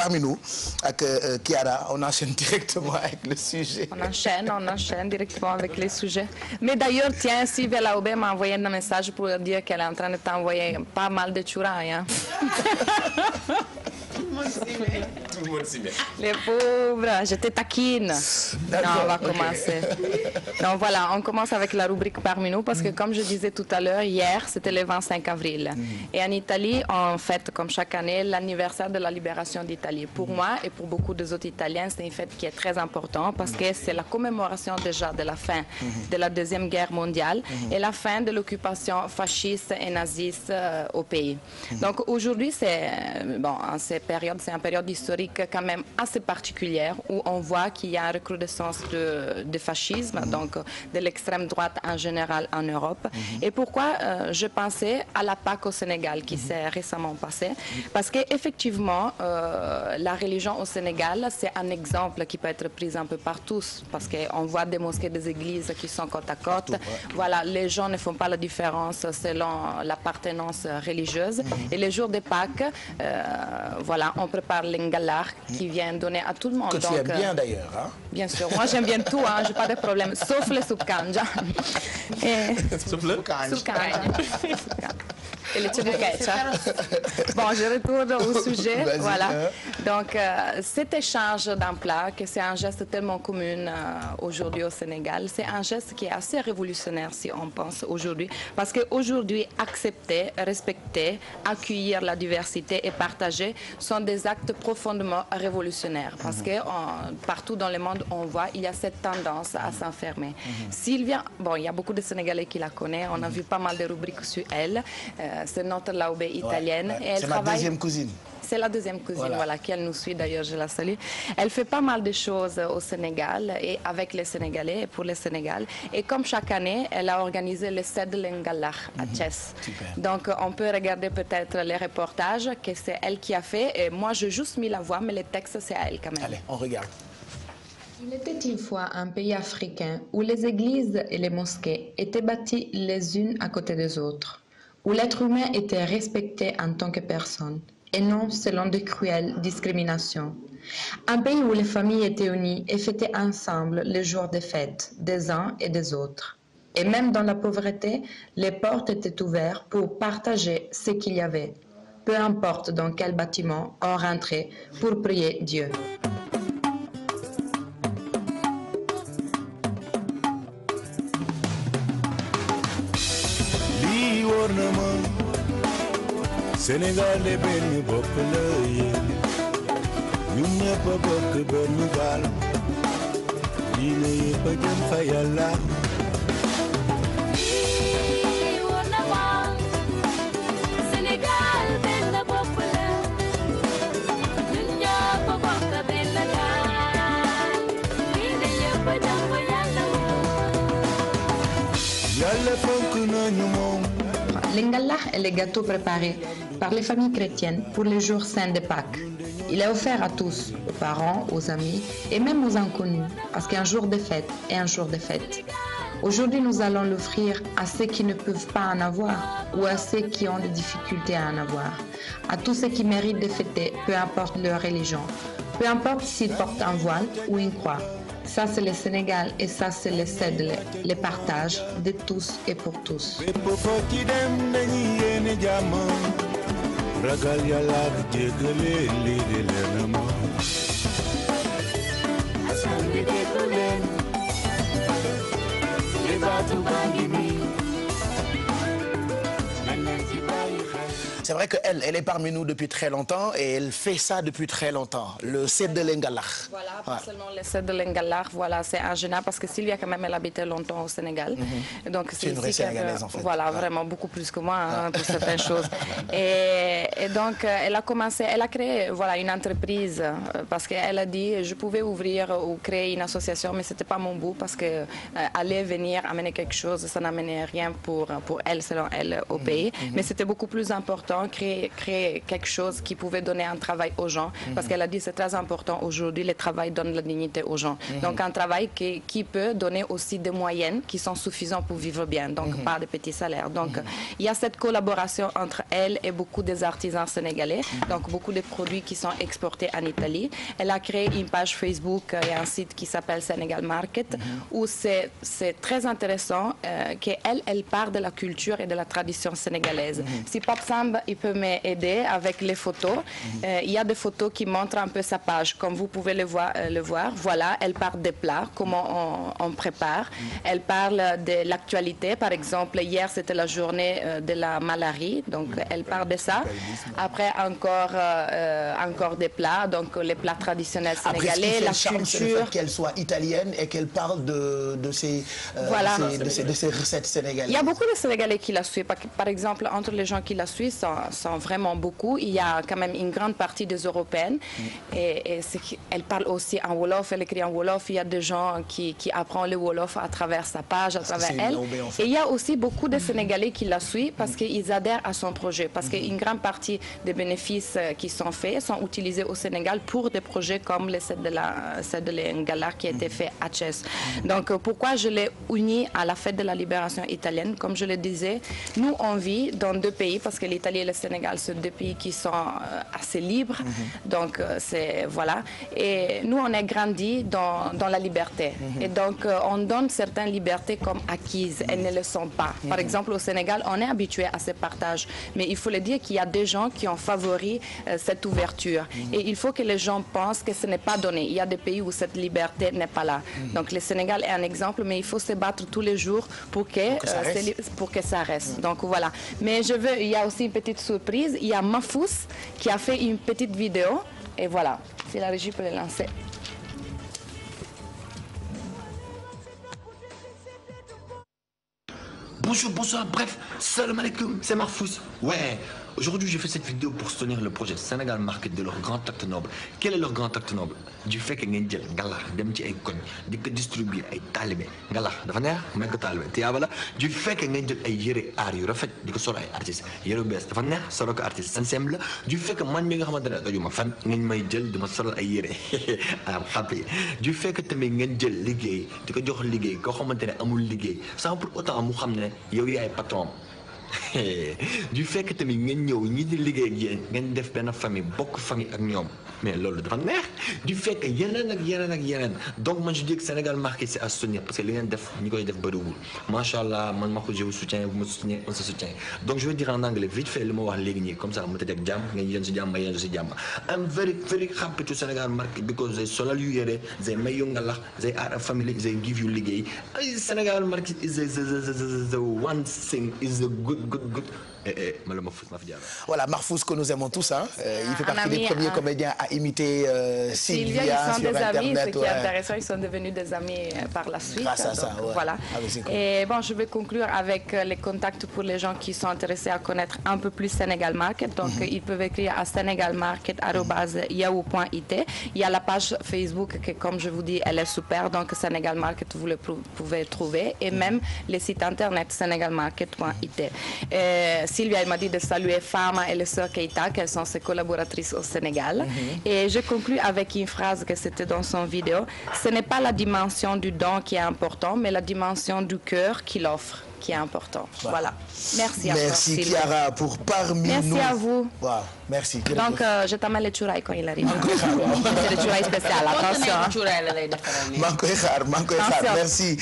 parmi nous avec Kiara. On enchaîne directement avec le sujet. On enchaîne directement avec les sujets. Mais d'ailleurs, tiens, Sylvia Laoubé m'a envoyé un message pour dire qu'elle est en train de t'envoyer pas mal de chourailles. Hein. Tout le monde s'y met. Les pauvres, je te taquine. Non, on va commencer. Donc voilà, on commence avec la rubrique parmi nous parce que comme je disais tout à l'heure, hier, c'était le 25 avril. Et en Italie, on fête comme chaque année l'anniversaire de la libération d'Italie. Pour moi et pour beaucoup des autres Italiens, c'est une fête qui est très importante parce que c'est la commémoration déjà de la fin de la Deuxième Guerre mondiale et la fin de l'occupation fasciste et naziste au pays. Donc aujourd'hui, c'est une période historique quand même assez particulière où on voit qu'il y a une recrudescence de fascisme, donc de l'extrême droite en général en Europe. Et pourquoi je pensais à la Pâque au Sénégal qui s'est récemment passée? Parce qu'effectivement, la religion au Sénégal, c'est un exemple qui peut être pris un peu par tous, parce qu'on voit des mosquées, des églises qui sont côte à côte. Voilà, les gens ne font pas la différence selon l'appartenance religieuse. Et les jours de Pâques, voilà, on prépare l'engalar qui vient donner à tout le monde. Que tu aimes bien d'ailleurs. Hein? Bien sûr, moi j'aime bien tout, hein, j'ai pas de problème, sauf le soup kanja. Sauf le Soup kanja. Et le tchibouquetcha. Bon, je retourne au sujet. Voilà. Donc, cet échange d'un plat, que c'est un geste tellement commun aujourd'hui au Sénégal, c'est un geste qui est assez révolutionnaire si on pense aujourd'hui. Parce qu'aujourd'hui, accepter, respecter, accueillir la diversité et partager sont des actes profondément révolutionnaires. Parce que partout dans le monde, on voit il y a cette tendance à s'enfermer. Sylvia, bon, il y a beaucoup de Sénégalais qui la connaissent. On a vu pas mal de rubriques sur elle. C'est notre Laoubé italienne. Et elle c'est ma deuxième cousine. C'est la deuxième cousine, voilà, qui elle nous suit d'ailleurs, je la salue. Elle fait pas mal de choses au Sénégal et avec les Sénégalais et pour le Sénégal. Et comme chaque année, elle a organisé le Sed Lengalar à Thiès. Donc on peut regarder peut-être les reportages que c'est elle qui a fait. Et moi, j'ai juste mis la voix, mais le texte, c'est à elle quand même. Allez, on regarde. Il était une fois un pays africain où les églises et les mosquées étaient bâties les unes à côté des autres, où l'être humain était respecté en tant que personne et non selon de cruelles discriminations. Un pays où les familles étaient unies et fêtaient ensemble les jours des fêtes des uns et des autres. Et même dans la pauvreté, les portes étaient ouvertes pour partager ce qu'il y avait, peu importe dans quel bâtiment on rentrait pour prier Dieu. Sénégal de benn bopp la yéen ñun ñëpp a bokk benn gaal diine yëpp a jëm fa Yàlla. Sénégal benn bopp la ñun ñëpp a bokk benn gaal diine yëpp a jëm fa Yàlla. Yàlla fonk nañu moom. L'engalar est le gâteau préparé par les familles chrétiennes pour les jours saints de Pâques. Il est offert à tous, aux parents, aux amis et même aux inconnus, parce qu'un jour de fête est un jour de fête. Aujourd'hui, nous allons l'offrir à ceux qui ne peuvent pas en avoir ou à ceux qui ont des difficultés à en avoir, à tous ceux qui méritent de fêter, peu importe leur religion, peu importe s'ils portent un voile ou une croix. Ça, c'est le Sénégal et ça, c'est le CEDLE, le partage de tous et pour tous. C'est vrai qu'elle est parmi nous depuis très longtemps et elle fait ça depuis très longtemps, le Sed de l'engalar. Voilà, pas seulement le Sed de l'engalar, voilà, c'est en général parce que Sylvia quand même elle habitait longtemps au Sénégal. Donc c'est une vraie Sénégalaise en fait. Voilà, vraiment beaucoup plus que moi hein, pour certaines choses. Et donc elle a commencé, elle a créé voilà une entreprise parce qu'elle a dit je pouvais ouvrir ou créer une association mais c'était pas mon but parce que aller venir amener quelque chose ça n'amenait rien pour elle selon elle au pays. Mais c'était beaucoup plus important temps créer quelque chose qui pouvait donner un travail aux gens. Parce qu'elle a dit c'est très important aujourd'hui, le travail donne la dignité aux gens. Donc un travail qui peut donner aussi des moyens qui sont suffisants pour vivre bien, donc pas de petits salaires. Donc il y a cette collaboration entre elle et beaucoup des artisans sénégalais, donc beaucoup de produits qui sont exportés en Italie. Elle a créé une page Facebook et un site qui s'appelle Sénégal Market, où c'est très intéressant qu'elle parle de la culture et de la tradition sénégalaise. Si Pape Samba, il peut m'aider avec les photos, il y a des photos qui montrent un peu sa page, comme vous pouvez le voir. Voilà, elle parle des plats, comment on prépare. Elle parle de l'actualité, par exemple, hier c'était la journée de la malaria, donc elle parle de ça. Après encore des plats, donc les plats traditionnels sénégalais, la culture. C'est le fait qu'elle soit italienne et qu'elle parle de ces recettes sénégalaises. Il y a beaucoup de Sénégalais qui la suivent. Par exemple, entre les gens qui la suivent, sont vraiment beaucoup. Il y a quand même une grande partie des Européennes. Et elle parle aussi en Wolof, elle écrit en Wolof. Il y a des gens qui apprennent le Wolof à travers sa page, à travers elle. En fait. Et il y a aussi beaucoup de Sénégalais qui la suivent parce qu'ils adhèrent à son projet. Parce qu'une grande partie des bénéfices qui sont faits sont utilisés au Sénégal pour des projets comme le set de l'Engala qui a été fait à Thiès. Donc pourquoi je l'ai uni à la fête de la libération italienne? Comme je le disais, nous on vit dans deux pays parce que l'Italie et le Sénégal sont deux pays qui sont assez libres. Donc voilà. Et nous on est grandi dans la liberté. Et donc on donne certaines libertés comme acquises. Elles ne le sont pas. Par exemple au Sénégal, on est habitué à ce partage. Mais il faut le dire qu'il y a des gens qui ont favorisé cette ouverture. Et il faut que les gens pensent que ce n'est pas donné. Il y a des pays où cette liberté n'est pas là. Donc le Sénégal est un exemple, mais il faut se battre tous les jours pour que ça reste. Donc voilà. Mais il y a aussi une petite surprise. Il y a Mafous qui a fait une petite vidéo. Et voilà. Si la régie peut le lancer. Bonjour, bref, salam alaikum, c'est Marfous. Ouais, aujourd'hui j'ai fait cette vidéo pour soutenir le projet Sénégal Market de leur grand acte noble. Quel est leur grand acte noble? Du fait que ngeen jël ngalax dem ci ay koñ di ko distribuer ay talibé ngalax dafa neex may ko talibé tiyaaba la. Du fait que ngeen jël ay yëre aar yu rafet di ko sol ay artistes yëre bees dafa neex solo ko artiste sansem la. Du fait que man mi nga xamante ne dajuma fan ngeen may jël di ma solal ay yëre am xàpp. Du fait que tamit ngeen jël liggéey di ko jox liggéey koo xamante ne amul liggéey sans pour autant mu xam ne yow yaay patron. Du fait que tamit ngeen ñëw ñi di liggéey ak yéen ngeen def benn famille bokk famille ak ñoom mais loolu dafa neex. Du fait que yeneen donc man je dis que Sénégal Market c'est à soutenir parce que li ngeen def ñi koy def bëriwul macha allah man ma ko je vous soutiens vous me soutenez on se soutient. Donc je vais dire en anglais vite fait li ma wax léegi nii comme ça mu tëdd ak jàmm ngeen yéen si jàmm ma yéen si jàmm. I'm very very happy to Sénégal Market because they solal yu yére they may yu ngalax they are a family they give you liggéey. Sénégal Market is the one thing is a good. Voilà, Marfous que nous aimons tous. Il fait partie des premiers comédiens à imiter Sylvia ils sont sur des Internet. Amis, ce qui est intéressant, ils sont devenus des amis par la suite. Grâce à ça, donc, voilà. Cool. Et bon, je vais conclure avec les contacts pour les gens qui sont intéressés à connaître un peu plus Sénégal Market. Donc, ils peuvent écrire à senegalmarket@yahoo.it. Il y a la page Facebook que, comme je vous dis, elle est super. Donc, Sénégal Market, vous le pouvez trouver. Et même le site internet senegalmarket.it. Sylvia, elle m'a dit de saluer Fama et le sœur Keita, qu'elles sont ses collaboratrices au Sénégal. Et je conclus avec une phrase que c'était dans son vidéo. Ce n'est pas la dimension du don qui est important, mais la dimension du cœur qu'il offre qui est important. Voilà. Merci à toi, merci Chiara pour parmi merci nous. Merci à vous. Wow, merci. Donc, je t'amène le chouraï quand il arrive. C'est le chouraï spécial, attention. Mankoy xaar, merci.